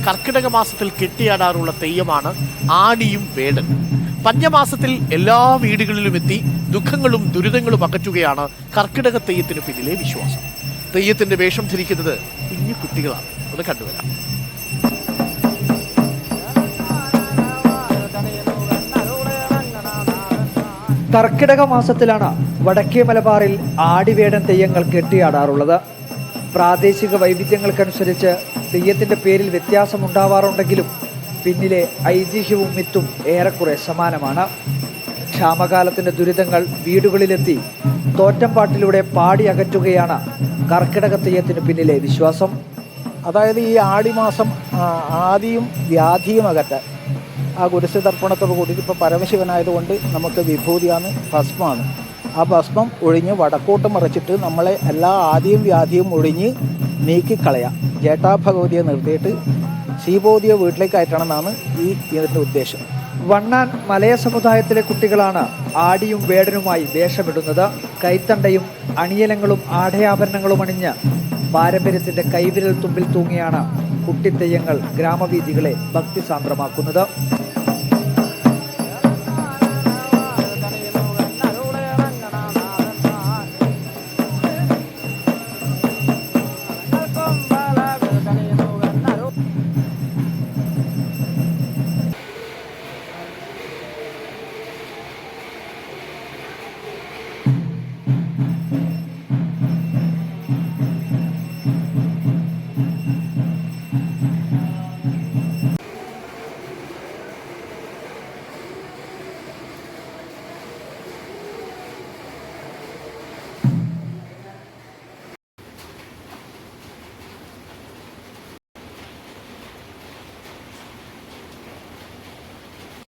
കർക്കിടക മാസത്തിൽ കെട്ടിയാടാറുള്ള തെയ്യമാണ് ആടിയും വേടൻ. പഞ്ഞമാസത്തിൽ എല്ലാ വീടുകളിലും എത്തി ദുഃഖങ്ങളും ദുരിതങ്ങളും അകറ്റുകയാണ് കർക്കിടക തെയ്യത്തിന് പിന്നിലെ വിശ്വാസം. തെയ്യത്തിന്റെ വേഷം ധരിക്കുന്നത് കുഞ്ഞു കുട്ടികളാണ്. ഒന്ന് കണ്ടുവരാം. കർക്കിടക മാസത്തിലാണ് വടക്കേ മലബാറിൽ ആടിവേടൻ തെയ്യങ്ങൾ കെട്ടിയാടാറുള്ളത്. പ്രാദേശിക വൈവിധ്യങ്ങൾക്കനുസരിച്ച് തെയ്യത്തിന്റെ പേരിൽ വ്യത്യാസമുണ്ടാവാറുണ്ടെങ്കിലും പിന്നിലെ ഐതിഹ്യവും മിത്തും ഏറെക്കുറെ സമാനമാണ്. ക്ഷാമകാലത്തിന്റെ ദുരിതങ്ങൾ വീടുകളിലെത്തി തോറ്റംപാട്ടിലൂടെ പാടി അകറ്റുകയാണ് കർക്കിടക തെയ്യത്തിന് പിന്നിലെ വിശ്വാസം. അതായത് ഈ ആടിമാസം ആദിയും വ്യാധിയും അകറ്റാൻ ആ കുരിശുതർപ്പണത്തോട് കൂടി ഇപ്പോൾ പരമശിവനായതുകൊണ്ട് നമുക്ക് വിഭൂതിയാണ്, ഭസ്മമാണ്. ആ ഭസ്മം ഒഴിഞ്ഞ് വടക്കോട്ട് മറിച്ചിട്ട് നമ്മളെ എല്ലാ ആദിയും വ്യാധിയും ഒഴിഞ്ഞ് നീക്കിക്കളയാം. ജേട്ടാഭഗവതിയെ നിർത്തിയിട്ട് ശ്രീബോധിയെ വീട്ടിലേക്ക് അയറ്റണമെന്നാണ് ഇതിൻ്റെ ഉദ്ദേശം. വണ്ണാൻ മലയ സമുദായത്തിലെ കുട്ടികളാണ് ആടിയും വേടനുമായി വേഷമിടുന്നത്. കൈത്തണ്ടയും അണിയലങ്ങളും ആടയാഭരണങ്ങളും അണിഞ്ഞ് പാരമ്പര്യത്തിന്റെ കൈവിരൽ തുമ്പിൽ തൂങ്ങിയാണ് കുട്ടിത്തെയ്യങ്ങൾ ഗ്രാമവീഥികളെ ഭക്തിസാന്ദ്രമാക്കുന്നത്.